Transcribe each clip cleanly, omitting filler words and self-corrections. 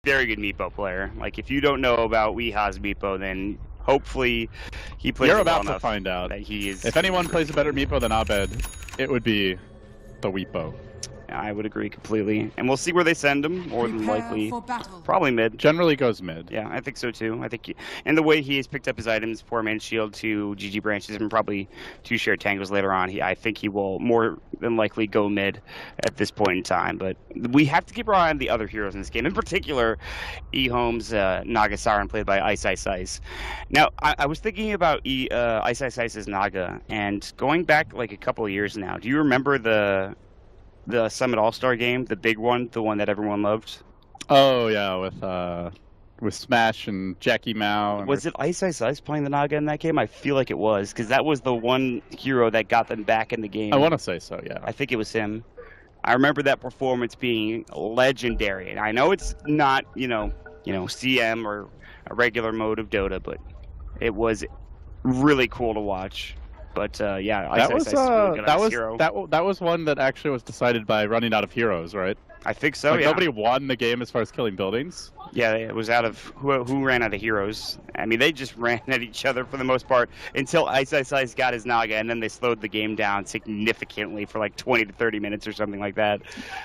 very good Meepo player. Like, if you don't know about Weeha's Meepo, then hopefully he plays You're well about enough to find out. that he is. If anyone plays a better Meepo than Abed, it would be the Weepo. I would agree completely. And we'll see where they send him. More than likely, probably mid. Generally goes mid. Yeah, I think so too. I think, and the way he has picked up his items, Poor Man's Shield, 2 GG branches, and probably 2 shared tangos later on, I think he will more than likely go mid at this point in time. But we have to keep our eye on the other heroes in this game. In particular, EHOME's Naga Siren, played by Ice Ice Ice. Now, I was thinking about Ice Ice Ice's Naga, and going back like a couple of years now, do you remember the Summit All-Star game, the big one, the one that everyone loved? Oh yeah, with Smash and Jackie Mao. Was it Ice Ice Ice playing the Naga in that game? I feel like it was, because that was the one hero that got them back in the game. I want to say so, yeah. I think it was him. I remember that performance being legendary, and I know it's not, CM or a regular mode of Dota, but it was really cool to watch. But yeah, Ice Ice Ice is really good as a hero. That was one that actually was decided by running out of heroes, right? I think so. Like, yeah. Nobody won the game as far as killing buildings. Yeah, it was out of who ran out of heroes. I mean, they just ran at each other for the most part until Ice Ice Ice got his Naga, and then they slowed the game down significantly for like 20 to 30 minutes or something like that.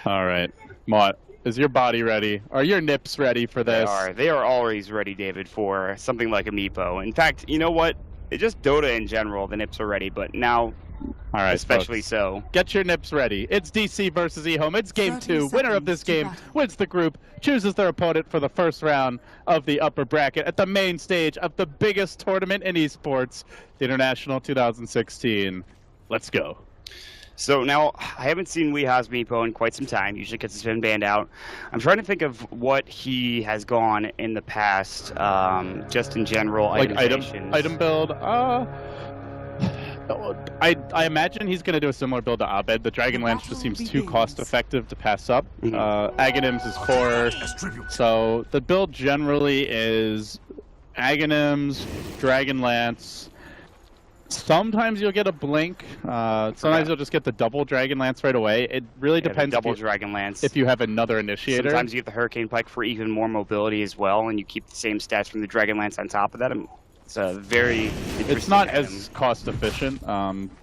All right, Mott, is your body ready? Are your nips ready for this? They are always ready, David, for something like a Meepo. In fact, you know what? It's just Dota in general, the nips are ready, but now, all right, especially folks, so. Get your nips ready. It's DC versus EHOME. It's game 2. Winner of this game wins the group, chooses their opponent for the first round of the upper bracket at the main stage of the biggest tournament in esports, the International 2016. Let's go. So now, I haven't seen Weeha's Meepo in quite some time. Usually gets his Fin band out. I'm trying to think of what he has gone in the past, just in general. Like item build. I imagine he's going to do a similar build to Abed. The Dragonlance just seems too cost effective to pass up. Aghanims is core. So the build generally is Aghanims, Dragonlance. Sometimes you'll get a blink. Sometimes you'll just get the double Dragonlance right away. It really depends. Double Dragonlance. If you have another initiator. Sometimes you get the Hurricane Pike for even more mobility as well, and you keep the same stats from the Dragonlance on top of that. It's a very interesting It's not item. as cost efficient.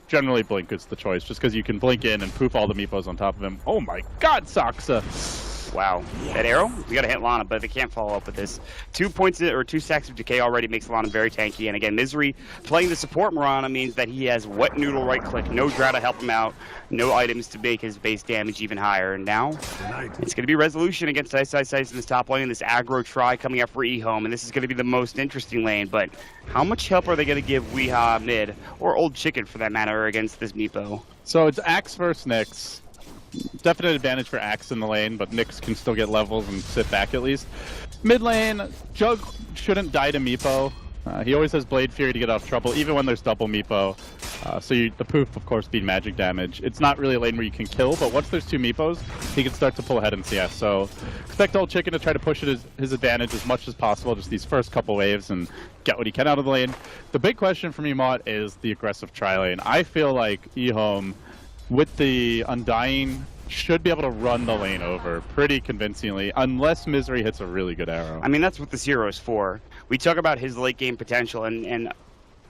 Generally, blink is the choice, just because you can blink in and poof all the meepos on top of him. Oh my God, Saksa! Wow, that arrow? We gotta hit Lana, but they can't follow up with this. 2 points or 2 stacks of decay already makes Lana very tanky. And again, Misery playing the support Mirana means that he has wet noodle right click, no Drow to help him out, no items to make his base damage even higher. And now it's gonna be resolution against Ice Ice Ice in this top lane, and this aggro try coming up for EHOME, and this is gonna be the most interesting lane. But how much help are they gonna give Weeha mid, or Old Chicken for that matter, against this Meepo? So it's Axe versus Nyx. Definite advantage for Axe in the lane, but Nyx can still get levels and sit back at least. Mid lane, Jug shouldn't die to Meepo. He always has Blade Fury to get out of trouble, even when there's double Meepo. The poof, of course, being magic damage. It's not really a lane where you can kill, but once there's 2 Meepos, he can start to pull ahead in CS. So expect Old Chicken to try to push it his advantage as much as possible, just these first couple waves, and get what he can out of the lane. The big question for me, Mott, is the aggressive tri-lane. I feel like EHOME, with the Undying, should be able to run the lane over pretty convincingly, unless Misery hits a really good arrow. I mean, that's what this hero is for. We talk about his late game potential, and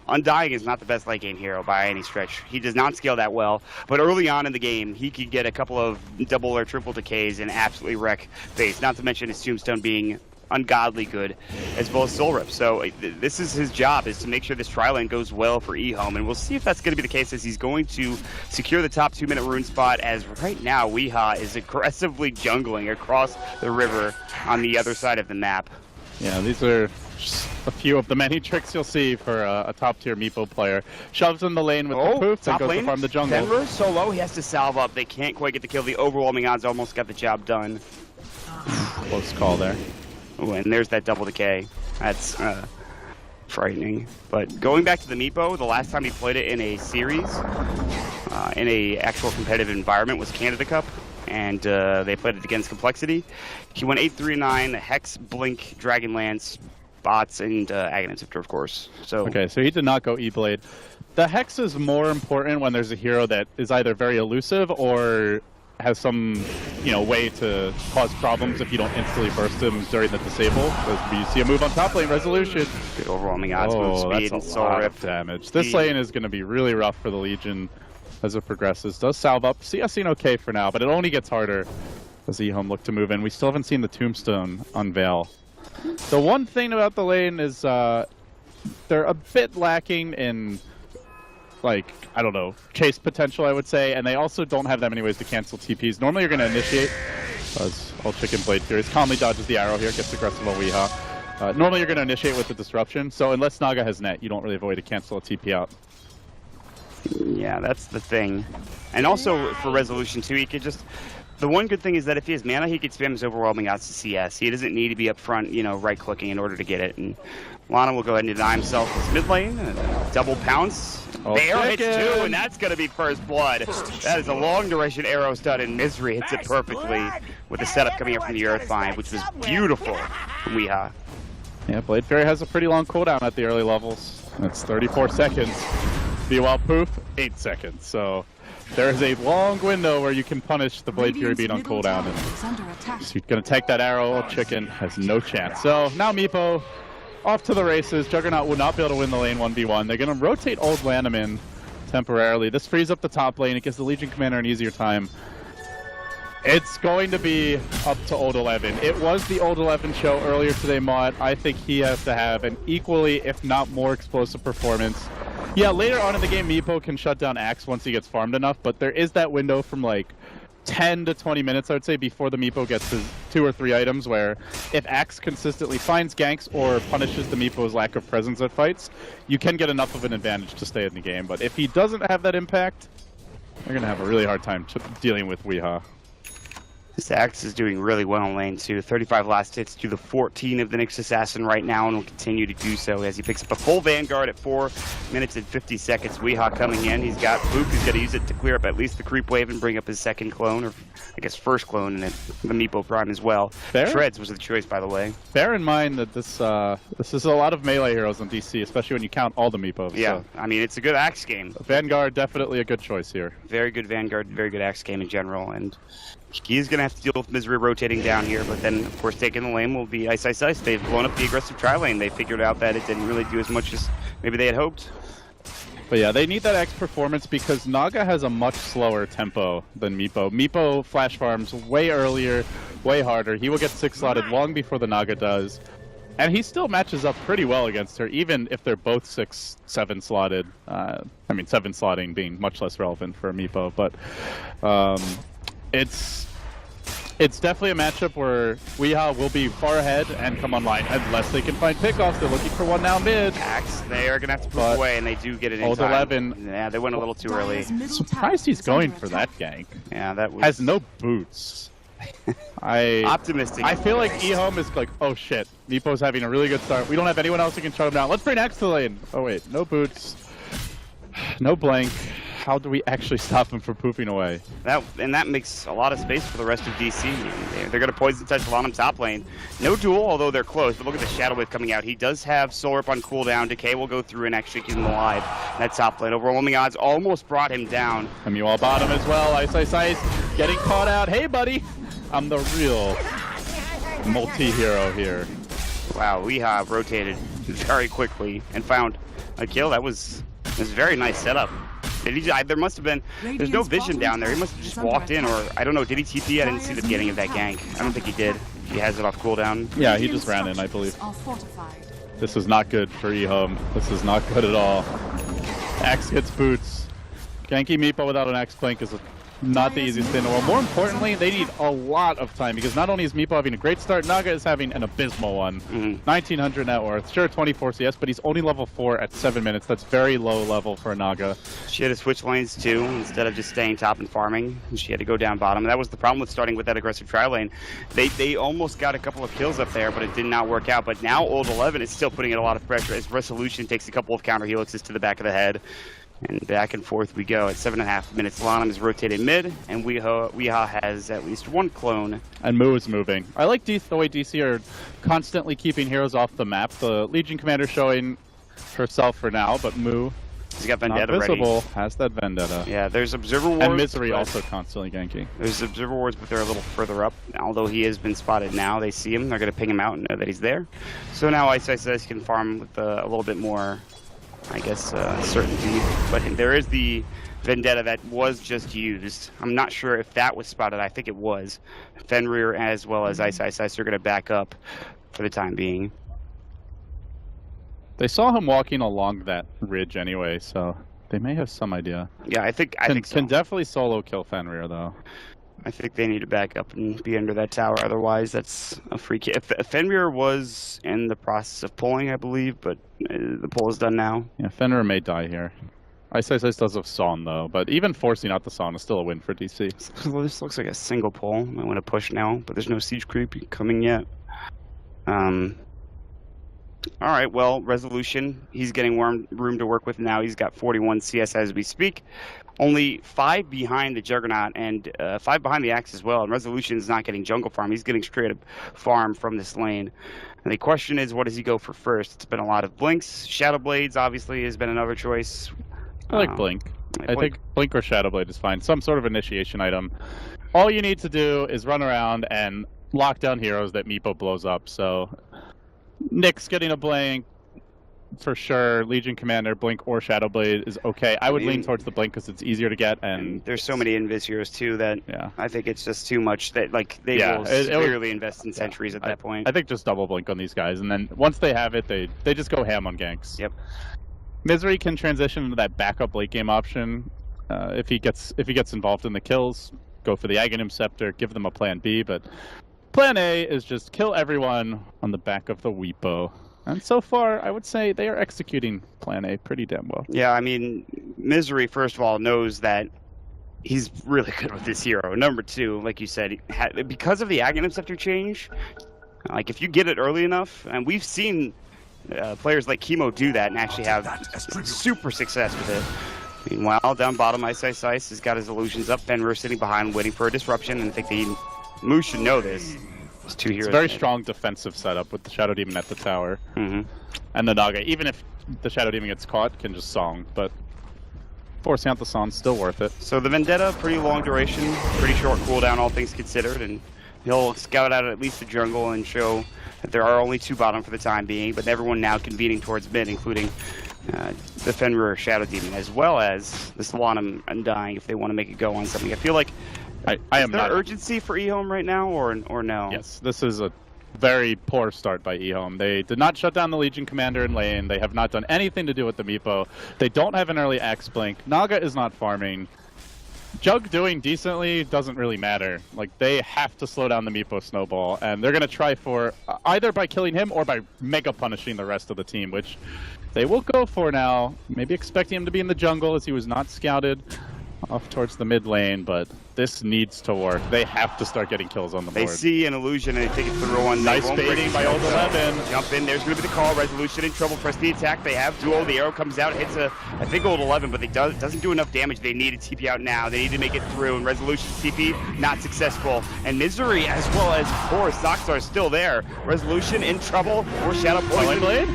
Undying is not the best late game hero by any stretch. He does not scale that well, but early on in the game, he could get a couple of double or triple decays and absolutely wreck base, not to mention his Tombstone being ungodly good, as well as Soul Rip. So this is his job, is to make sure this tri-lane goes well for EHOME, and we'll see if that's going to be the case, as he's going to secure the top 2-minute rune spot, as right now Weeha is aggressively jungling across the river on the other side of the map. Yeah, these are just a few of the many tricks you'll see for a top-tier Meepo player. Shoves in the lane with the poof, then goes to farm the jungle. Denver so low, he has to salve up. They can't quite get the kill. The overwhelming odds almost got the job done. Close call there. Ooh, and there's that double decay. That's frightening. But going back to the Meepo, the last time he played it in a series, in a actual competitive environment, was Canada Cup, and they played it against Complexity. He went 8-3-9, Hex, Blink, Dragonlance, bots, and Aghanims, of course. So okay, so he did not go E-Blade. The Hex is more important when there's a hero that is either very elusive or has some, way to cause problems if you don't instantly burst him during the disable. Because you see a move on top lane, resolution. Good overwhelming odds, move speed, and soul rip. Damage. This lane is going to be really rough for the Legion as it progresses. Does salve up. CS seen okay for now, but it only gets harder as EHOME look to move in. We still haven't seen the Tombstone unveil. The one thing about the lane is they're a bit lacking in, I don't know, chase potential, I would say, and they also don't have that many ways to cancel TPs. Normally you're going to initiate, as All Chicken Blade Furious calmly dodges the arrow here, gets aggressive on Weehaw. Normally you're going to initiate with the disruption, so unless Naga has net, you don't really have a way to cancel a TP out. Yeah, that's the thing. And also for resolution too, he could just... The one good thing is that if he has mana, he could spam his overwhelming odds to CS. He doesn't need to be up front, right-clicking in order to get it. And Lana will go ahead and deny himself his mid lane. Double pounce. Bear hits 2, and that's going to be first blood. That is a long-duration arrow stud, and Misery hits it perfectly with the setup coming up from the Earthbind, which was beautiful from Weehaw. Yeah, Blade Fairy has a pretty long cooldown at the early levels. That's 34 seconds. Be a wild poof, 8 seconds. So there is a long window where you can punish the Blade Fury being on cooldown. And so you're going to take that arrow. Chicken has no chance. So now Meepo off to the races. Juggernaut will not be able to win the lane 1v1. They're going to rotate Old Lanham in temporarily. This frees up the top lane. It gives the Legion Commander an easier time. It's going to be up to Old 11. It was the Old 11 show earlier today, Mod. I think he has to have an equally, if not more, explosive performance. Yeah, later on in the game, Meepo can shut down Axe once he gets farmed enough, but there is that window from 10 to 20 minutes, I would say, before the Meepo gets his 2 or 3 items, where if Axe consistently finds ganks or punishes the Meepo's lack of presence at fights, you can get enough of an advantage to stay in the game. But if he doesn't have that impact, they're going to have a really hard time dealing with Weehaw. This Axe is doing really well in lane 2. 35 last hits to the 14 of the Nyx Assassin right now, and will continue to do so as he picks up a full Vanguard at 4 minutes and 50 seconds. Weehaw coming in. He's got Boop. He's going to use it to clear up at least the creep wave and bring up his second clone, or I guess first clone, and the Meepo Prime as well. Shreds was the choice, by the way. Bear in mind that this is a lot of melee heroes on DC, especially when you count all the Meepos. Yeah, so. I mean, it's a good Axe game. Vanguard, definitely a good choice here. Very good Vanguard, very good Axe game in general, and he's going to have to deal with Misery rotating down here, but then, of course, taking the lane will be Ice Ice Ice. They've blown up the aggressive tri-lane. They figured out that it didn't really do as much as maybe they had hoped. But yeah, they need that X performance because Naga has a much slower tempo than Meepo. Meepo flash farms way earlier, way harder. He will get 6-slotted long before the Naga does. And he still matches up pretty well against her, even if they're both 6-7 slotted. 7 slotting being much less relevant for Meepo, but it's definitely a matchup where Weehaw will be far ahead and come online unless they can find pickoffs. They're looking for one now mid. Axe, they are going to have to push away, and they do get it in Old time. 11. Yeah, they went a little too early. Surprised he's going for that gank. Yeah, that was... Has no boots. Optimistic. I feel like EHOME is like, oh shit, Meepo's having a really good start. We don't have anyone else who can shut him down. Let's bring Axe to the lane. Oh wait, no boots. No blank. How do we actually stop him from poofing away? That makes a lot of space for the rest of DC. They're going to poison touch Lanham top lane. No duel, although they're close. But look at the Shadow Wave coming out. He does have Soul Rip on cooldown. Decay will go through and actually keep him alive. That top lane. Overwhelming odds almost brought him down. Meanwhile, bottom as well. Ice Ice Ice getting caught out. Hey, buddy. I'm the real multi-hero here. Wow, Weehaw rotated very quickly and found a kill. That was a very nice setup. There must have been, there's no vision down there. He must have just walked in, or I don't know, did he TP? I didn't see the beginning of that gank. I don't think he did. He has it off cooldown. Yeah, he just ran in, I believe. This is not good for EHOME. This is not good at all. Axe hits boots. Ganky Meepo without an Axe Plank is not the easiest thing in the world. More importantly, they need a lot of time because not only is Meepo having a great start, Naga is having an abysmal one. 1900 net worth. Sure, 24 CS, but he's only level 4 at 7 minutes. That's very low level for a Naga. She had to switch lanes too instead of just staying top and farming. She had to go down bottom. And that was the problem with starting with that aggressive tri-lane. They almost got a couple of kills up there, but it did not work out. But now Old 11 is still putting in a lot of pressure as Resolution takes a couple of counter helixes to the back of the head. And back and forth we go at 7.5 minutes. Lanham is rotated mid, and Weehaw has at least one clone. And Moo is moving. I like the way DC are constantly keeping heroes off the map. The Legion Commander showing herself for now, but Moo He's got Not Vendetta ready. visible, has that Vendetta. Yeah, there's Observer Wards. And Misery also constantly ganking. There's Observer Wards, but they're a little further up. Although he has been spotted now, they see him. They're going to ping him out and know that he's there. So now Ice can farm with a little bit more, I guess, certainty. But there is the Vendetta that was just used. I'm not sure if that was spotted. I think it was. Fenrir as well as Ice are going to back up for the time being. They saw him walking along that ridge anyway, so they may have some idea. Yeah, I think so. Can definitely solo kill Fenrir though. I think they need to back up and be under that tower. Otherwise, that's a free kill. If Fenrir was in the process of pulling, I believe, but the pull is done now. Yeah, Fenrir may die here. Ice does have Son though, but even forcing out the Son is still a win for DC. Well, this looks like a single pull. Might want to push now, but there's no siege creep coming yet. All right, well, Resolution, he's getting room to work with now. He's got 41 CS as we speak. Only 5 behind the Juggernaut and 5 behind the Axe as well. And Resolution's not getting jungle farm. He's getting straight up farm from this lane. And the question is, what does he go for first? It's been a lot of Blinks. Shadow Blades, obviously, has been another choice. I like Blink. I think Blink or Shadow Blade is fine. Some sort of initiation item. All you need to do is run around and lock down heroes that Meepo blows up. So Nick's getting a Blink for sure. Legion Commander, Blink or Shadow Blade is okay. I would lean towards the Blink because it's easier to get. And there's so many Invis heroes too that I think it's just too much that they will severely invest in sentries at that point. I think just double Blink on these guys, and then once they have it, they just go ham on ganks. Yep. Misery can transition into that backup late game option if he gets involved in the kills. Go for the Aghanim Scepter, give them a plan B, but plan A is just kill everyone on the back of the Weepo. And so far, I would say they are executing plan A pretty damn well. Yeah, I mean, Misery, first of all, knows that he's really good with this hero. Number 2, like you said, because of the Aghanim Scepter change, like if you get it early enough, and we've seen players like Chemo do that and actually have super success with it. Meanwhile, down bottom, Ice has got his illusions up. Fenrir sitting behind, waiting for a disruption, and I think Moose should know this. There's 2 heroes. It's a very strong defensive setup with the Shadow Demon at the tower. And the Naga, even if the Shadow Demon gets caught, can just song, but forcing out the song's still worth it. So the Vendetta, pretty long duration, pretty short cooldown, all things considered, and he'll scout out at least the jungle and show that there are only 2 bottom for the time being, but everyone now convening towards mid, including the Fenrir Shadow Demon, as well as the Solanum Undying if they want to make it go on something. I feel like I am not urgency for EHOME right now, or no? Yes, this is a very poor start by EHOME. They did not shut down the Legion Commander in lane. They have not done anything to do with the Meepo. They don't have an early Axe Blink. Naga is not farming. Jug doing decently doesn't really matter. Like, they have to slow down the Meepo snowball, and they're going to try for either by killing him or by mega punishing the rest of the team, which they will go for now. Maybe expecting him to be in the jungle as he was not scouted off towards the mid lane, but this needs to work. They have to start getting kills on the board. They see an illusion and they think it's the real one. Nice baiting by Old 11. Jump in, there's going to be the call. Resolution in trouble, press the attack. They have duo, the arrow comes out, hits I think Old 11, but it doesn't do enough damage. They need a TP out now. They need to make it through, and Resolution's TP, not successful. And Misery, as well as, of course, Zoxar is still there. Resolution in trouble, or Shadow Poison. Blade?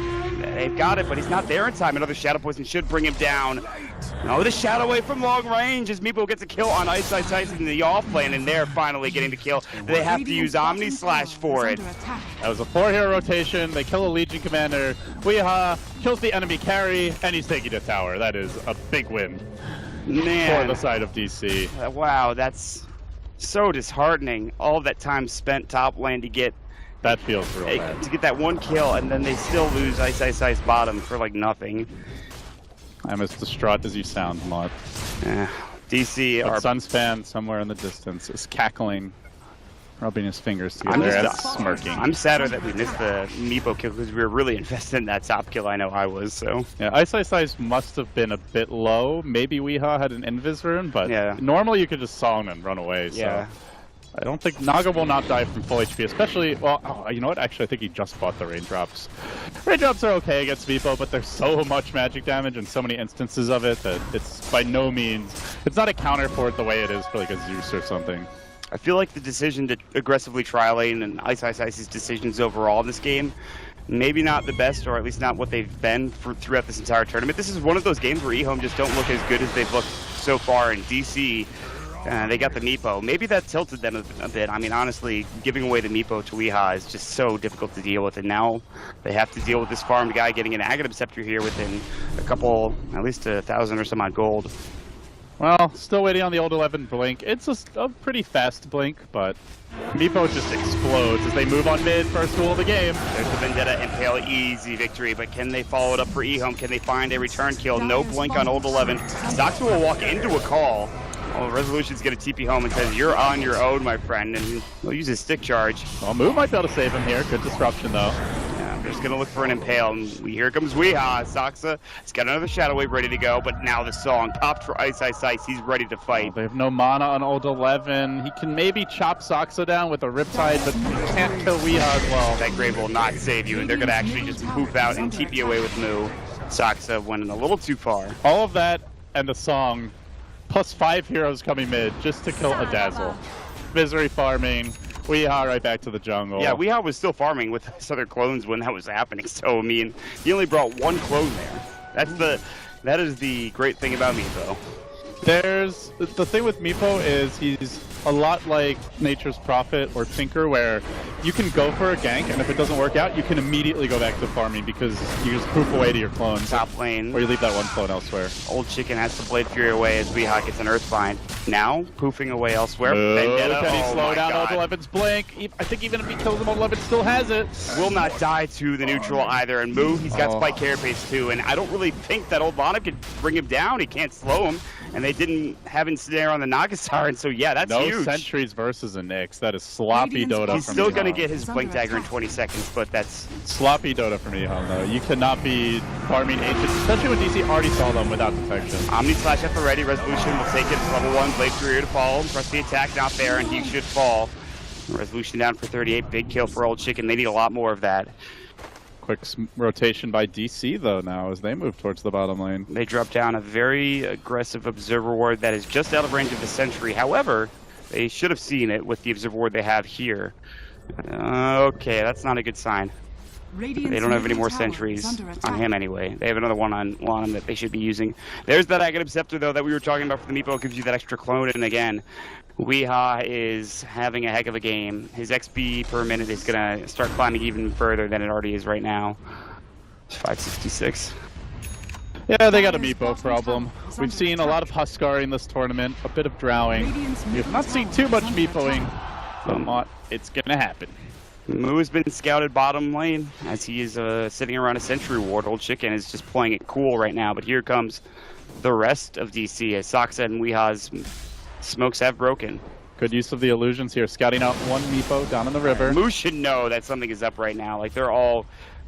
They've got it, but he's not there in time. Another Shadow Poison should bring him down. No, the Shadow Wave from long range as Meepo gets a kill on Ice in the off lane, and they're finally getting the kill. They have to use Omni Slash for it. That was a 4-hero rotation. They kill a Legion Commander. Weeha kills the enemy carry, and he's taking the tower. That is a big win for the side of DC. Wow, that's so disheartening. All of that time spent top lane to get that feels real bad. To get that 1 kill, and then they still lose Ice bottom for like nothing. I'm as distraught as you sound, Mott. DC but Sunspan somewhere in the distance is cackling, rubbing his fingers together and smirking. I'm sadder that we missed the Meepo kill because we were really invested in that top kill. I know I was, so. Yeah, Ice must have been a bit low. Maybe Weeha had an Invis rune, but normally you could just song and run away, so. Yeah. I don't think Naga will not die from full HP, especially, well, you know what? Actually, I think he just bought the Raindrops. Raindrops are okay against Meepo, but there's so much magic damage and so many instances of it that it's by no means, it's not a counter for it the way it is for like a Zeus or something. I feel like the decision to aggressively try lane and Ice's decisions overall in this game maybe not the best, or at least not what they've been throughout this entire tournament. This is one of those games where EHOME just don't look as good as they've looked so far in DC. They got the Meepo. Maybe that tilted them a bit. I mean, honestly, giving away the Meepo to EHA is just so difficult to deal with, and now they have to deal with this farmed guy getting an Aghanim Scepter here within a couple, at least 1,000 or some odd gold. Well, still waiting on the old 11 blink. It's a pretty fast blink, but Meepo just explodes as they move on mid, first duel of the game. There's the Vendetta Impale, easy victory, but can they follow it up for EHOME? Can they find a return kill? No blink on old 11. Stoxa will walk into a call. Well, Resolution's going to TP home and says, you're on your own, my friend, and he'll use his stick charge. Well, Moo might be able to save him here. Good disruption, though. Yeah, they're just going to look for an Impale, and here comes Weeha. Stoxa has got another Shadow Wave ready to go, but now the song popped for Ice Ice Ice. He's ready to fight. They have no mana on old 11. He can maybe chop Stoxa down with a Riptide, but he can't kill Weeha as well. That Grave will not save you, and they're going to actually just poof out and TP away with Moo. Stoxa went a little too far. All of that and the song, plus 5 heroes coming mid just to kill a Dazzle. Misery farming, Weeha right back to the jungle. Yeah, Weeha was still farming with his other clones when that was happening, so I mean, he only brought one clone there. That is the great thing about Meepo. There's the thing with Meepo is he's a lot like Nature's Prophet or Tinker, where you can go for a gank, and if it doesn't work out, you can immediately go back to farming because you just poof away to your clones. Top lane. Or you leave that one clone elsewhere. Old Chicken has to Blade Fury away as Weeha gets an Earthbind. Now, poofing away elsewhere. Vendetta, can he slow down Old 11's blink? I think even if he kills him, Old 11 still has it. Will not die to the neutral either. And Moo, he's got Spike Carapace too, and I don't really think that Old Lana could bring him down. He can't slow him. And they didn't have Ensnare on the Nagasar, and so yeah, that's huge. No sentries versus a Nyx. That is sloppy Dota from He's still going to EHOME. get his Blink Dagger in 20 seconds, but that's... Sloppy Dota from EHOME, though. You cannot be farming Ancients, especially when DC already saw them without detection. Omni Slash at the ready. Resolution will take it. Level 1, Blade Fury to fall. Press the attack, not there, and he should fall. Resolution down for 38. Big kill for Old Chicken. They need a lot more of that. Quick rotation by DC, though, now, as they move towards the bottom lane. They drop down a very aggressive Observer Ward that is just out of range of the Sentry. However, they should have seen it with the Observer Ward they have here. Okay, that's not a good sign. They don't have any more sentries on him anyway. They have another one on him that they should be using. There's that Aghanim Scepter, though, that we were talking about for the Meepo. It gives you that extra clone, and again, Weeha is having a heck of a game. His XP per minute is going to start climbing even further than it already is right now. It's 566. Yeah, they got a Meepo problem. We've seen a lot of Huskaring this tournament, a bit of Drowing. We have not seen too much Meepoing, but it's going to happen. Moo has been scouted bottom lane as he is sitting around a Sentry Ward. Old Chicken is just playing it cool right now, but here comes the rest of DC as Stoxa and Weeha's smokes have broken. Good use of the illusions here, scouting out one Meepo down in the river. Moo should know that something is up right now. Like, they're all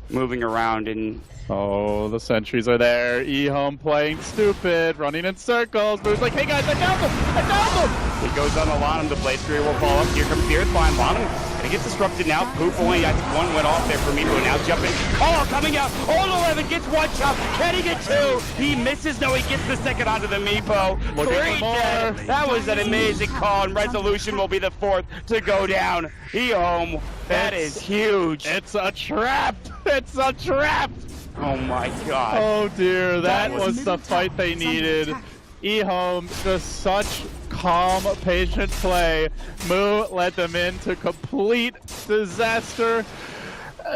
moving around and... Oh, the sentries are there. EHOME playing stupid, running in circles. Moo's like, hey guys, I found them! I found them! He goes on the Lonum. The Blade Fury will fall up. Here comes the Earthbind. Lonum, and it gets disrupted now. Poof away. I think one went off there for Meepo. Now jumping. Oh, coming out. Old 11 gets one chop. Can he get two? He misses. No, he gets the second onto the Meepo. Looking for Three more. dead. That was an amazing call, and Resolution will be the fourth to go down. EHOME, that is huge. It's a trap! It's a trap! Oh my god. Oh dear, that was the fight they needed. EHOME, just such calm, patient play. Moo led them into complete disaster.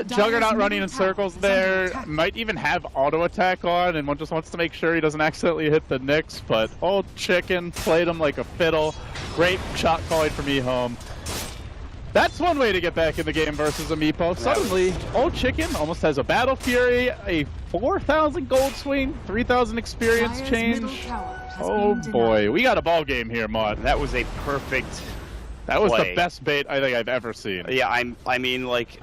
Juggernaut running in circles there. Might even have auto attack on, and one just wants to make sure he doesn't accidentally hit the Nyx, but Old Chicken played him like a fiddle. Great shot calling from EHOME. That's one way to get back in the game versus a Meepo. Suddenly, Old Chicken almost has a Battle Fury, a 4,000 gold swing, 3,000 experience change. Oh boy, we got a ball game here, Maud. That was a perfect That was play. the best bait I think I've ever seen. Yeah, I mean, like,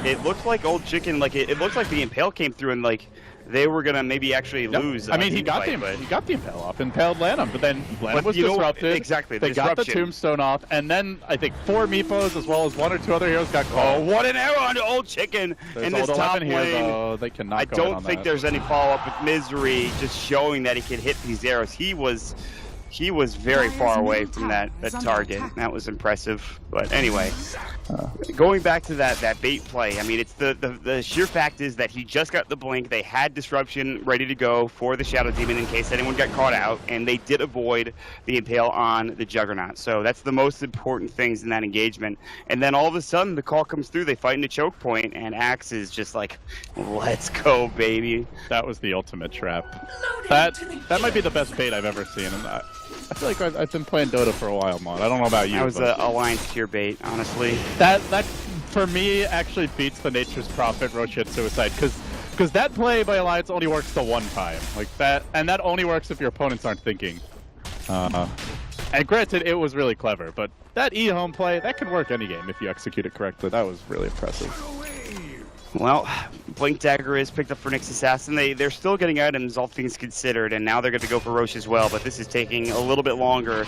it looked like Old Chicken, like, it looked like the Impale came through and, like, they were gonna maybe actually lose. I mean, he got the Impale off, impaled Lanham, but then Lanham was disrupted. Exactly, they got the Tombstone off, and then I think 4 Meepos as well as 1 or 2 other heroes got caught. Oh, what an arrow onto Old Chicken in this top lane. Here, though. They cannot I go don't in on think that. there's any follow-up with Misery, just showing that he could hit these arrows. He He was very far away from that target. That was impressive. But anyway, going back to that bait play, I mean, it's the sheer fact is that he just got the blink. They had disruption ready to go for the Shadow Demon in case anyone got caught out, and they did avoid the impale on the Juggernaut. So that's the most important things in that engagement. And then all of a sudden, the call comes through. They fight in a choke point, and Axe is just like, let's go, baby. That was the ultimate trap. That might be the best bait I've ever seen. And I feel like I've been playing Dota for a while, Mod. I don't know about you. That was a Alliance tier bait, honestly. That for me actually beats the Nature's Prophet Roshan Suicide because that play by Alliance only works the one time, like that, and that only works if your opponents aren't thinking. And granted, it was really clever, but that EHOME play that can work any game if you execute it correctly. That was really impressive. Well, Blink Dagger is picked up for Nyx Assassin. They're still getting items, all things considered, and now they're going to go for Roche as well, but this is taking a little bit longer.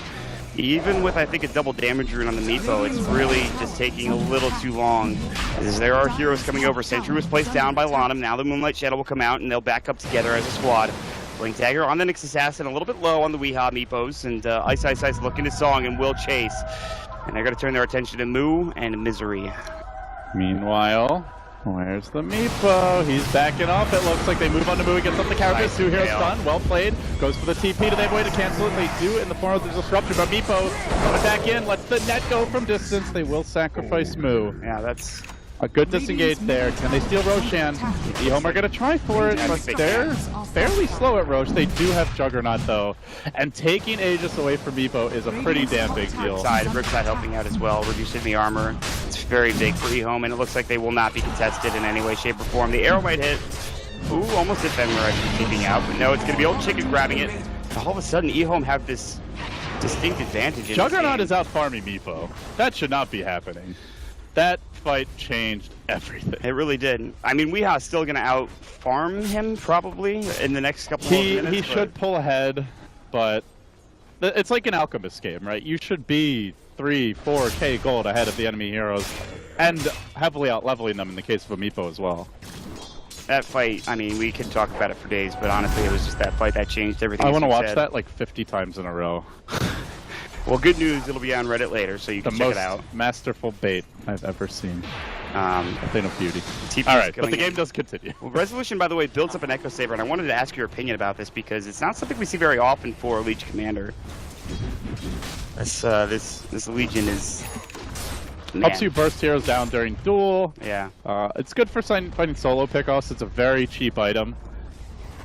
Even with, I think, a double damage rune on the Meepo, it's really just taking a little too long. As there are heroes coming over. Sentry was placed down by Lanham. Now the Moonlight Shadow will come out, and they'll back up together as a squad. Blink Dagger on the Nyx Assassin, a little bit low on the Weehaw Meepos, and Ice Ice Ice looking to Song and will chase. And they're going to turn their attention to Moo and Misery. Meanwhile, where's the Meepo? He's backing off. It looks like they move on to Moo. He gets up the character. Nice. 2 heroes stun. Well played. Goes for the TP. Do they have a way to cancel it? They do in the form of the disruption. But Meepo coming back in. Lets the net go from distance. They will sacrifice Moo. Yeah, that's a good disengage there. Can they steal Roshan? EHOME are going to try for it, but they're fairly slow at Roche. They do have Juggernaut, though. And taking Aegis away from Meepo is a pretty damn big deal. Ripside helping out as well, reducing the armor. It's very big for EHOME, and it looks like they will not be contested in any way, shape, or form. The arrow might hit. Ooh, almost hit Fenrir actually keeping out, but no, it's going to be Old Chicken grabbing it. All of a sudden, EHOME have this distinct advantage in Juggernaut is out farming Meepo. That should not be happening. That fight changed everything. It really did. I mean, Weeha's still going to out-farm him, probably, in the next couple of minutes. He should pull ahead, but it's like an Alchemist game, right? You should be 3-4K gold ahead of the enemy heroes, and heavily out-leveling them in the case of a Meepo as well. That fight, I mean, we could talk about it for days, but honestly, it was just that fight that changed everything. I want to watch that like 50 times in a row. Well, good news, it'll be on Reddit later, so you can check it out. The most masterful bait I've ever seen. A thing of beauty. TP's all right, but the game does continue. Well, Resolution, by the way, builds up an Echo Saber, and I wanted to ask your opinion about this because it's not something we see very often for a Legion Commander. This Legion is... Man. Helps you burst heroes down during duel. Yeah. It's good for fighting solo pickoffs. It's a very cheap item.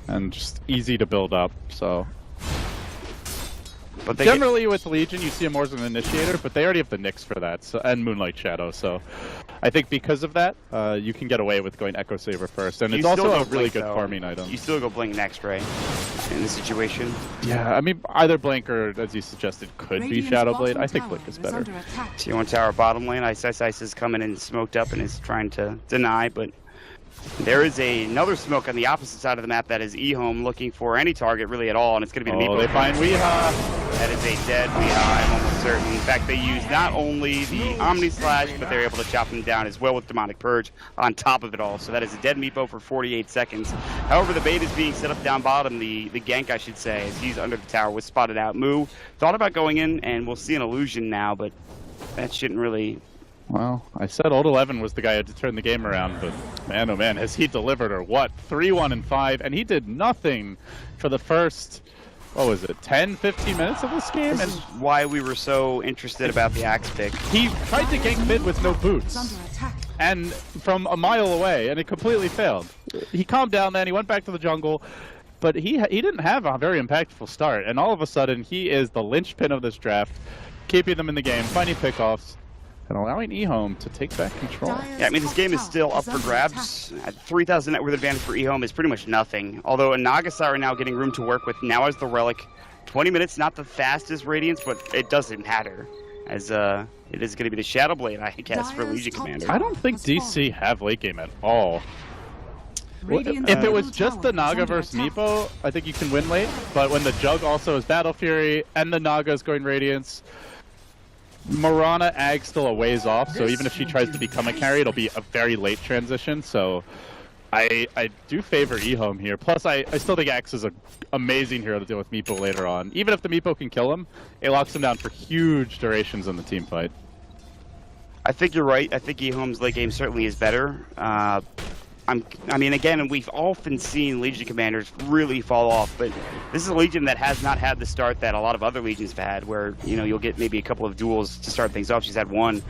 And just easy to build up, so... But generally with Legion, you see him more as an initiator, but they already have the Nyx for that, so, and Moonlight Shadow, so I think because of that, you can get away with going Echo Saber first, and it's also a really good farming item. You still go Blink next, right? In this situation? Yeah, I mean, either Blink or, as you suggested, could be Shadowblade. I think Blink is better. T1 tower bottom lane, Ice is coming in smoked up and is trying to deny, but there is another smoke on the opposite side of the map that is EHOME looking for any target really at all, and it's going to be the Meepo. They find Weehaw. That is a dead Weehaw, I'm almost certain. In fact, they used not only the Omni Slash, but they're able to chop him down as well with Demonic Purge on top of it all. So that is a dead Meepo for 48 seconds. However, the bait is being set up down bottom, the gank, I should say, as he's under the tower, was spotted out. Moo thought about going in, and we'll see an illusion now, but that shouldn't really... Well, I said Old 11 was the guy who had to turn the game around, but man, oh man, has he delivered or what? 3-1-5, and he did nothing for the first, what was it, 10, 15 minutes of this game? This is why we were so interested about the Axe pick. He tried to gank mid with no boots, and from a mile away, and it completely failed. He calmed down then, he went back to the jungle, but he didn't have a very impactful start, and all of a sudden, he is the linchpin of this draft, keeping them in the game, finding pickoffs, and allowing EHOME to take back control. Yeah, I mean, this game is still up for grabs. At 3,000 net worth advantage for EHOME is pretty much nothing. Although a Nagasara now getting room to work with now as the Relic. 20 minutes, not the fastest Radiance, but it doesn't matter. As it is going to be the Shadowblade, I guess, for Legion Commander. I don't think DC have late game at all. If it was just the Naga versus Meepo, I think you can win late. But when the Jug also is Battle Fury and the Naga is going Radiance, Mirana Ag's still a ways off, so even if she tries to become a carry, it'll be a very late transition, so I do favor EHOME here. Plus, I still think Axe is an amazing hero to deal with Meepo later on. Even if the Meepo can kill him, it locks him down for huge durations in the team fight. I think you're right. I think EHOME's late game certainly is better. I mean, again, we've often seen Legion commanders really fall off, but this is a Legion that has not had the start that a lot of other Legions have had, where, you know, you'll get maybe a couple of duels to start things off. She's had one.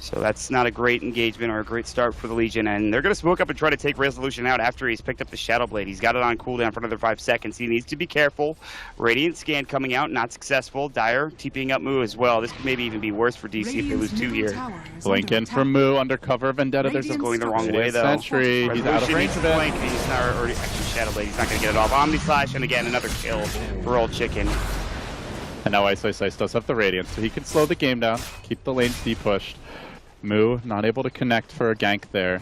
So that's not a great engagement or a great start for the Legion, and they're going to smoke up and try to take Resolution out after he's picked up the Shadow Blade. He's got it on cooldown for another 5 seconds. He needs to be careful. Radiant Scan coming out, not successful. Dire TPing up Moo as well. This could maybe even be worse for DC if they lose 2 here. Blink in from Moo under cover of Vendetta. There's a going the wrong way, though. Sentry. He's out of range of it. Blink. He's not already actually Shadow Blade. He's not going to get it off. Omni Slash, and again, another kill for Old Chicken. And now Ice does have the Radiant, so he can slow the game down, keep the lanes de-pushed. Moo not able to connect for a gank there.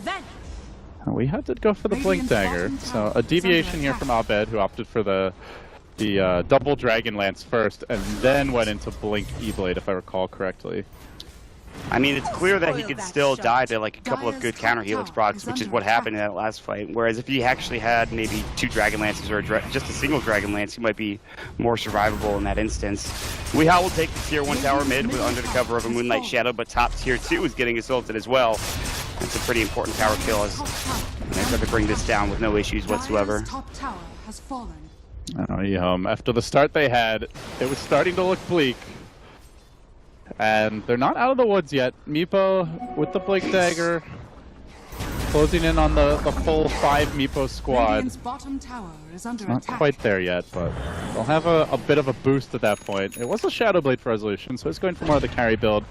We had to go for the Blink Dagger, so a deviation here from Abed, who opted for the double Dragon Lance first, and then went into Blink E-Blade, if I recall correctly. I mean, it's clear that he could still die to like a couple of good counter helix procs, which is what happened in that last fight. Whereas if he actually had maybe 2 Dragon Lances or just a single Dragon Lance, he might be more survivable in that instance. Weehaw will take the tier 1 tower mid under the cover of a Moonlight Shadow, but top tier 2 is getting assaulted as well. That's a pretty important tower kill as they're going to bring this down with no issues whatsoever. I don't know, EHOME. After the start they had, it was starting to look bleak. And they're not out of the woods yet. Meepo with the Blink Dagger, closing in on the full 5 Meepo squad. Not quite there yet, but they'll have a bit of a boost at that point. It was a Shadow Blade for Resolution, so it's going for more of the carry build.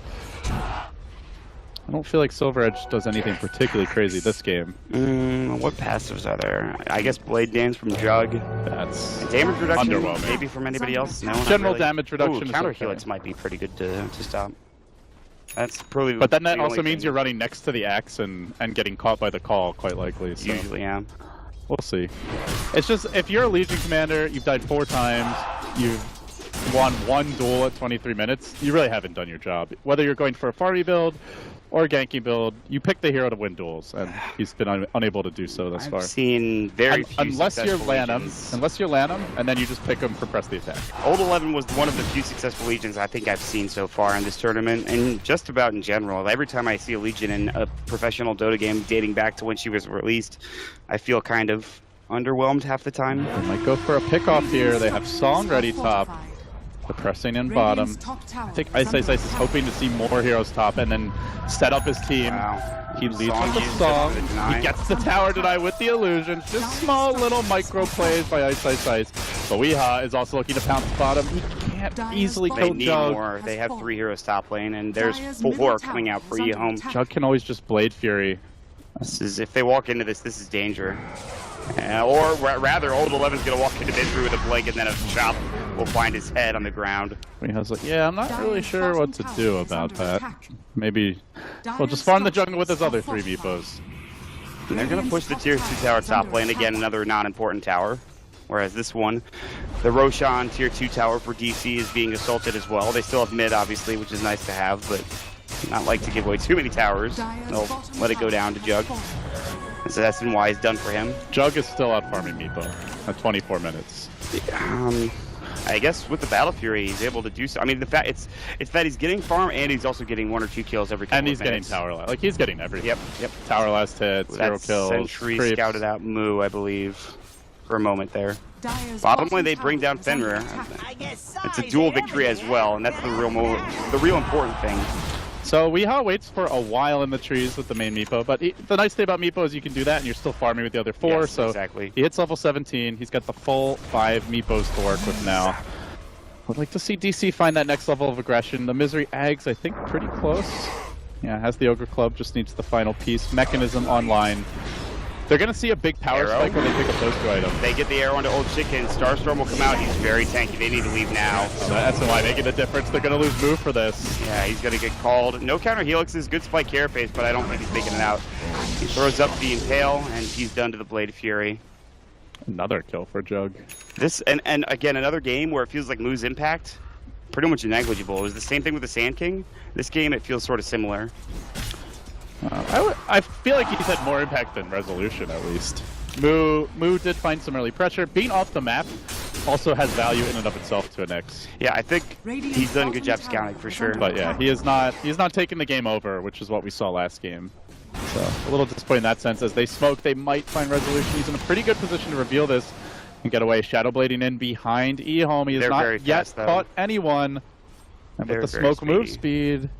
I don't feel like Silver Edge does anything particularly crazy this game. What passives are there? I guess Blade Dance from Jug. That's damage reduction, underwhelming. maybe from anybody else? No, general damage reduction. Ooh, counter okay. helix might be pretty good to stop. That's probably. But then that also means you're running next to the axe and getting caught by the call, quite likely. So. Usually, yeah. We'll see. It's just, if you're a Legion commander, you've died 4 times, you've won 1 duel at 23 minutes, you really haven't done your job. Whether you're going for a farmy build or a ganky build, you pick the hero to win duels, and he's been unable to do so thus far. I've seen very few unless you're Legions. Unless you're Lanham, and then you just pick him for press the attack. Old 11 was one of the few successful Legions I think I've seen so far in this tournament, and just about in general. Every time I see a Legion in a professional Dota game dating back to when she was released, I feel kind of underwhelmed half the time. They might go for a pick-off here. They have Song ready top. They're pressing in bottom. I think Ice is hoping to see more heroes top and then set up his team. Wow. He leads with the Song. He gets the tower deny with the illusions. Just small little micro plays by Ice. But Weehaw is also looking to pounce bottom. He can't easily They kill need Jug. more. They have 3 heroes top lane, and there's 4 coming out for EHOME. Jug can always just Blade Fury. This is, if they walk into this is danger. Or rather, Old 11's going to walk into Vincere with a blink, and then a chop will find his head on the ground. Weehaw's like, yeah, I'm not really sure what to do about that. Maybe we'll just farm the jungle with his other 3 Meepos. And they're going to push the tier 2 tower top lane. Again, another non-important tower. Whereas this one, the Roshan tier 2 tower for DC is being assaulted as well. They still have mid, obviously, which is nice to have, but not like to give away too many towers. They'll let it go down to Jug. So that's been wise done for him. Jug is still out farming Meepo at 24 minutes. I guess with the Battle Fury, he's able to do so. I mean, the fact it's that he's getting farm and he's also getting 1 or 2 kills every couple of minutes. And he's getting tower last. Like, he's getting everything. Yep. Tower last hit, 0 kills, Sentry creeps. scouted out Moo, I believe, for a moment there. Bottom lane, they bring down Fenrir. It's a dual victory as well, and that's the real important thing. So Weehaw waits for a while in the trees with the main Meepo, but the nice thing about Meepo is you can do that and you're still farming with the other 4, yes, so exactly. He hits level 17, he's got the full 5 Meepos to work with now. Would like to see DC find that next level of aggression. The Misery Ags, I think, pretty close. Yeah, has the Ogre Club, just needs the final piece. Mechanism online. They're going to see a big power spike when they pick up those 2 items. They get the arrow onto Old Chicken. Starstorm will come out. He's very tanky. They need to leave now. So that's why making a difference. They're going to lose move for this. Yeah, he's going to get called. No counter helixes. Good spike carapace, but I don't think he's making it out. He throws up the Impale, and he's done to the Blade Fury. Another kill for Jug. This, and again, another game where it feels like Moo's impact, pretty much negligible. It was the same thing with the Sand King. This game, it feels sort of similar. I feel like he's had more impact than Resolution, at least. Moo did find some early pressure. Being off the map also has value in and of itself to an X. Yeah, I think he's done a good job scouting for sure. But yeah, he is not taking the game over, which is what we saw last game. So a little disappointing in that sense. As they smoke, they might find Resolution. He's in a pretty good position to reveal this and get away. Shadowblading in behind EHOME. He has not yet caught anyone. And with the smoke move speed,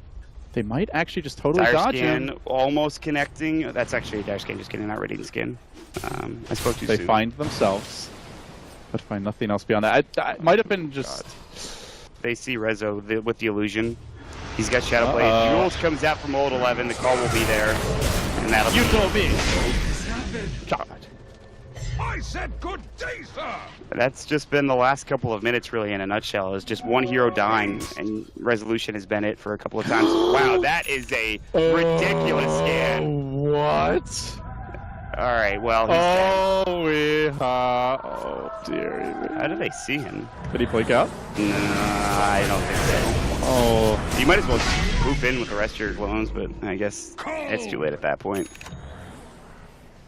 they might actually just totally dodge him. Almost connecting. That's actually a dash scan, just kidding, not Radiant skin. I spoke too soon. They find themselves, but find nothing else beyond that. It might have been just... They see Rezo with the illusion. He's got Shadowblade. Jules comes out from old 11. The call will be there. And that'll You told me! God. I said good day, sir! That's just been the last couple of minutes, really, in a nutshell. Is just one hero dying, and Resolution has been it for a couple of times. Wow, that is a ridiculous scan. What? All right, well, he's dead. Oh, dear. How did they see him? Did he blink out? No, I don't think so. Oh. You might as well poof in with the rest of your clones, but I guess it's too late at that point.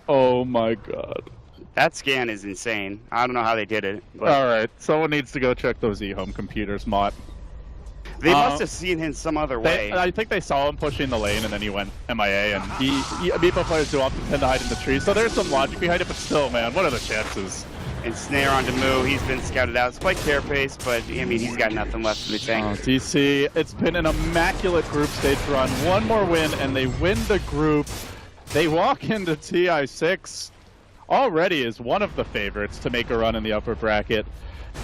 Oh, my God. That scan is insane. I don't know how they did it. But all right, someone needs to go check those EHOME computers, Mott. They must have seen him some other way. I think they saw him pushing the lane, and then he went MIA, and Meepo players do often tend to hide in the trees, so there's some logic behind it, but still, man, what are the chances? And Snare onto Moo, he's been scouted out. Spike Carapace, but I mean, he's got nothing left in the tank. DC, it's been an immaculate group stage run. One more win, and they win the group. They walk into TI6 already as one of the favorites to make a run in the upper bracket.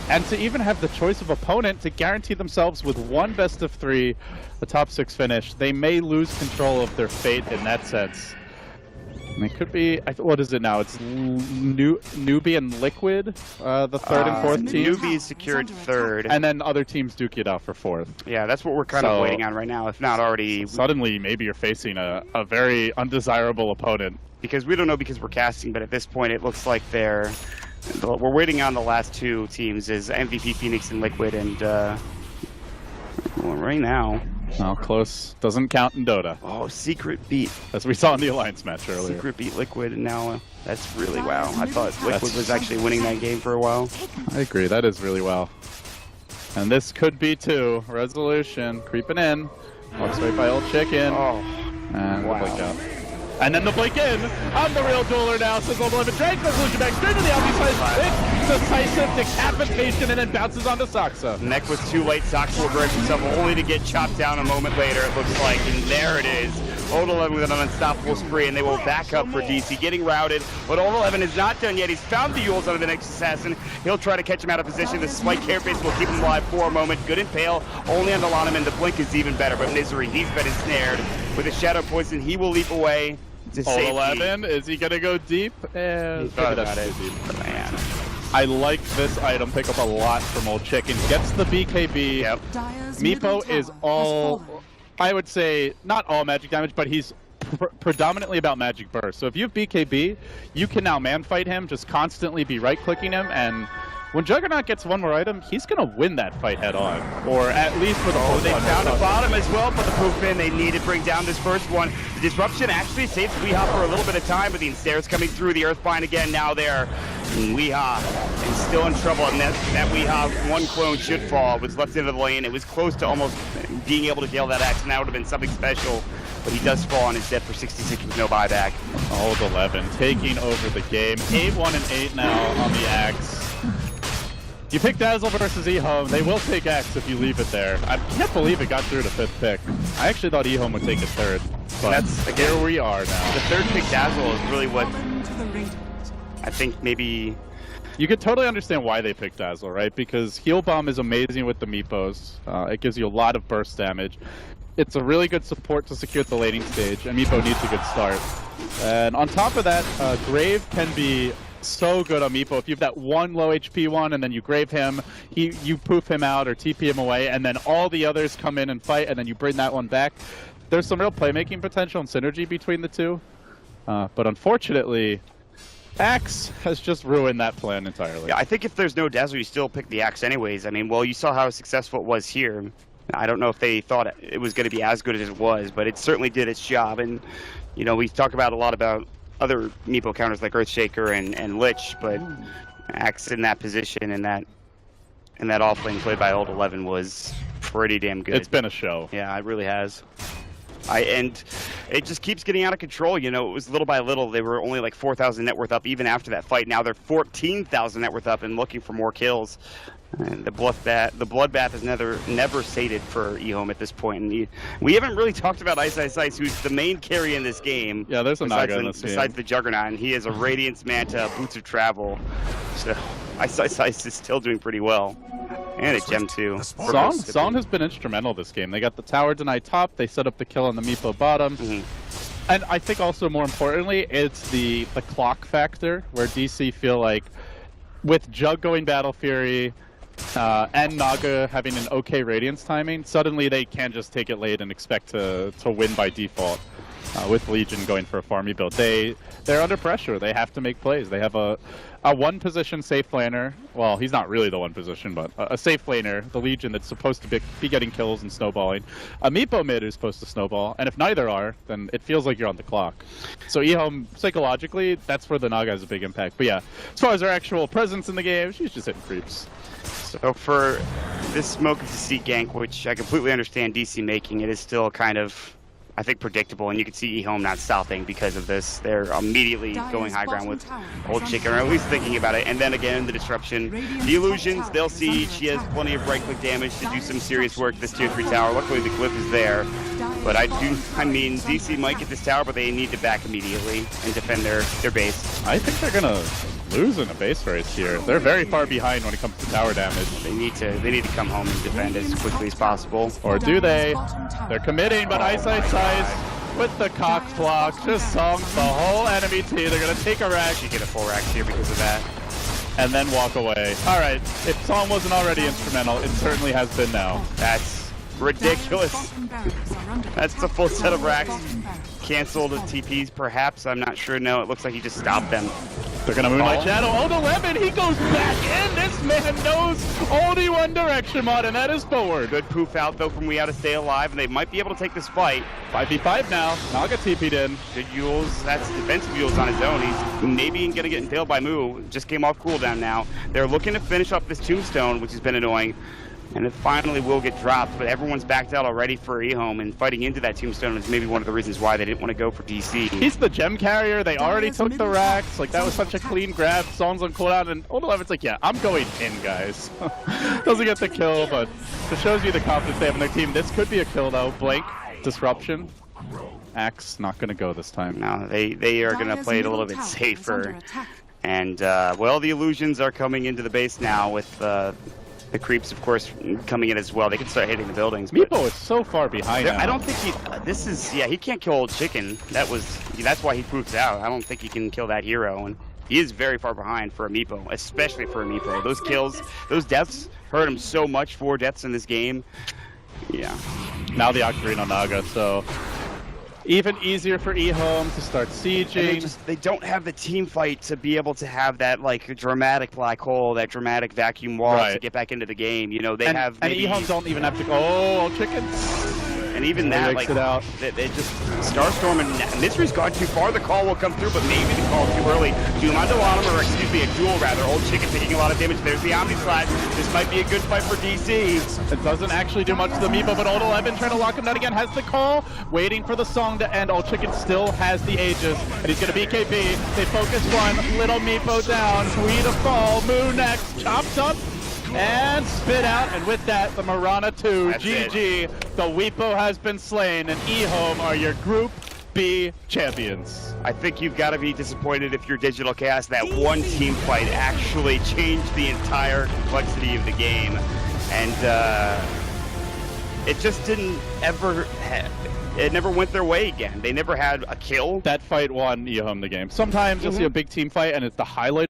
And to even have the choice of opponent to guarantee themselves with one best of 3, the top 6 finish, they may lose control of their fate in that sense. And it could be, what is it now? It's Newbee and Liquid, the 3rd and 4th team. Newbee secured 3rd. And then other teams duke it out for 4th. Yeah, that's what we're kind of waiting on right now, if not already. Suddenly, maybe you're facing a very undesirable opponent. Because we don't know because we're casting, but at this point it looks like we're waiting on the last 2 teams is MVP Phoenix and Liquid, and well, right now. Oh, close. Doesn't count in Dota. Oh, Secret beat. As we saw in the Alliance match earlier. Secret beat Liquid, and now that's really wow. I thought Liquid was actually winning that game for a while. I agree. That is really well. And this could be too. Resolution creeping in. Walks away by Old Chicken. Oh, and wow. blink out. And then the blink in. I'm the real dueler now, says Level 11. Drake Resolution back straight to the outside side. Decisive decapitation and then bounces onto Soxa. Neck was too late. Soxa will correct himself only to get chopped down a moment later, it looks like. And there it is. Old 11 with an unstoppable spree, and they will back up for DC, getting routed. But Old 11 is not done yet. He's found the Yules under the next assassin. He'll try to catch him out of position. The Spike Carapace will keep him alive for a moment. Good impale, only on the Lonham, and the blink is even better. But Misery, he's been ensnared. With a Shadow Poison, he will leap away. Old 11, is he gonna go deep? He thought about it. Man. I like this item pick up a lot from Old Chicken. Gets the BKB. Yep. Meepo is all, I would say, not all magic damage, but he's predominantly about magic burst. So if you have BKB, you can now man fight him, just constantly be right-clicking him, and when Juggernaut gets one more item, he's going to win that fight head-on. Or at least for the full they found a bottom as well for the poof in. They need to bring down this first one. The disruption actually saves Weehaw for a little bit of time, but the ensnares coming through. The Earthbind again now there. Weehaw is still in trouble, and that Weehaw one clone should fall. It was left into the lane. It was close to almost being able to kill that axe, and that would have been something special. But he does fall on his dead for 66 with no buyback. Old 11 taking over the game. 8-1 and 8 now on the axe. You pick Dazzle versus EHOME. They will take Axe if you leave it there. I can't believe it got through to 5th pick. I actually thought EHOME would take it 3rd. But that's, again, here we are now. The 3rd pick Dazzle is really what I think maybe... You could totally understand why they picked Dazzle, right? Because Heal Bomb is amazing with the Meepos. It gives you a lot of burst damage. It's a really good support to secure the laning stage, and Meepo needs a good start. And on top of that, Grave can be so good on Meepo. If you have that one low HP one and then you grave him, you poof him out or TP him away, and then all the others come in and fight, and then you bring that one back. There's some real playmaking potential and synergy between the two. But unfortunately, Axe has just ruined that plan entirely. Yeah, I think if there's no Dazzle, you still pick the Axe anyways. I mean, well, you saw how successful it was here. I don't know if they thought it was going to be as good as it was, but it certainly did its job. And You know, we talk about a lot about other Meepo counters like Earthshaker and Lich, but Axe in that position and that off lane played by Old 11 was pretty damn good. It's been a show. Yeah, it really has. And it just keeps getting out of control. You know, it was little by little. They were only like 4,000 net worth up even after that fight. Now they're 14,000 net worth up and looking for more kills. And the bloodbath is never sated for EHOME at this point. And we haven't really talked about Ice, who's the main carry in this game. Yeah, there's a Naga in this game. Besides the Juggernaut, and he is a Radiance Manta, Boots of Travel. So Ice is still doing pretty well. And a Gem too. Song has been instrumental this game. They got the tower denied top, they set up the kill on the Meepo bottom. And I think also more importantly, it's the clock factor, where DC feel like with Jug going Battle Fury, and Naga having an okay Radiance timing, suddenly they can't just take it late and expect to win by default. With Legion going for a farmy build, they're under pressure. They have to make plays. They have a one position safe laner. Well, he's not really the one position, but a safe laner, the Legion, that's supposed to be getting kills and snowballing. A Meepo mid who's supposed to snowball, and if neither are, then it feels like you're on the clock. So EHOME, psychologically, that's where the Naga has a big impact. But yeah, as far as her actual presence in the game, she's just hitting creeps. So for this Smoke of Deceit gank, which I completely understand DC making, it is still kind of, I think, predictable, and you can see EHOME not stopping because of this. They're immediately going high ground with Old Chicken, or at least thinking about it. And then again, the disruption. The illusions, they'll see she has plenty of right-click damage to do some serious work, this tier 3 tower. Luckily, the cliff is there. But I mean, DC might get this tower, but they need to back immediately and defend their base. I think they're gonna lose in a base race here. They're very far behind when it comes to tower damage. They need to come home and defend as quickly as possible. Or do they? They're committing, but Ice with the cock block just songs the whole enemy team. They're gonna take a rack. You get a full rack here because of that. And then walk away. Alright, if Song wasn't already instrumental, it certainly has been now. That's ridiculous. That's the full set of racks. Canceled TPs perhaps, I'm not sure. No, it looks like he just stopped them. They're gonna Moonlight Shadow. Old 11, he goes back in! This man knows only one direction, mod, and that is forward. Good poof out though from We How to Stay Alive, and they might be able to take this fight. 5v5 now. Naga TP'd in. Good Yules, that's defensive Yules on his own. He's maybe gonna get impaled by Moo. Just came off cooldown now. They're looking to finish up this Tombstone, which has been annoying. And it finally will get dropped, but everyone's backed out already for EHOME, and fighting into that Tombstone is maybe one of the reasons why they didn't want to go for DC. He's the gem carrier, they already took the racks, like that was such a clean grab, Song's on cooldown, and Old 11's like, yeah, I'm going in, guys. Doesn't get the kill, but it shows you the confidence they have in their team. This could be a kill though. Blink, disruption. Axe not gonna go this time. No, they are gonna play it a little bit safer. And, well, the illusions are coming into the base now with, the creeps, of course, coming in as well. They can start hitting the buildings. Meepo is so far behind now. I don't think he can't kill Old Chicken. That's why he proofs out. I don't think he can kill that hero, and he is very far behind for a Meepo, especially for a Meepo. Those kills, those deaths hurt him so much. 4 deaths in this game. Yeah. Now the Ocarina Naga, so even easier for EHOME to start sieging. They don't have the team fight to be able to have that like dramatic black hole, that dramatic vacuum wall to get back into the game. You know, they have. And EHOME don't even have to go. Oh, chickens. And even that, like, they just Starstorm and Mystery's gone too far. The call will come through, but maybe the call too early. Doom onto Lanham, or excuse me, a duel rather. Old Chicken taking a lot of damage. There's the Omni Slash. This might be a good fight for DC. It doesn't actually do much to the Meepo, but Old 11 trying to lock him down again. Has the call, waiting for the song to end. Old Chicken still has the Aegis, and he's going to BKB. They focus one. Little Meepo down. Tweet a fall. Moo next. Chopped up. And spit out, and with that, the Marana 2, That's GG. it. The Weepo has been slain, and EHOME are your Group B champions. I think you've got to be disappointed if you're Digital Chaos. That one team fight actually changed the entire complexity of the game, and it just didn't ever. It never went their way again. They never had a kill. That fight won EHOME the game. Sometimes you'll see a big team fight, and it's the highlight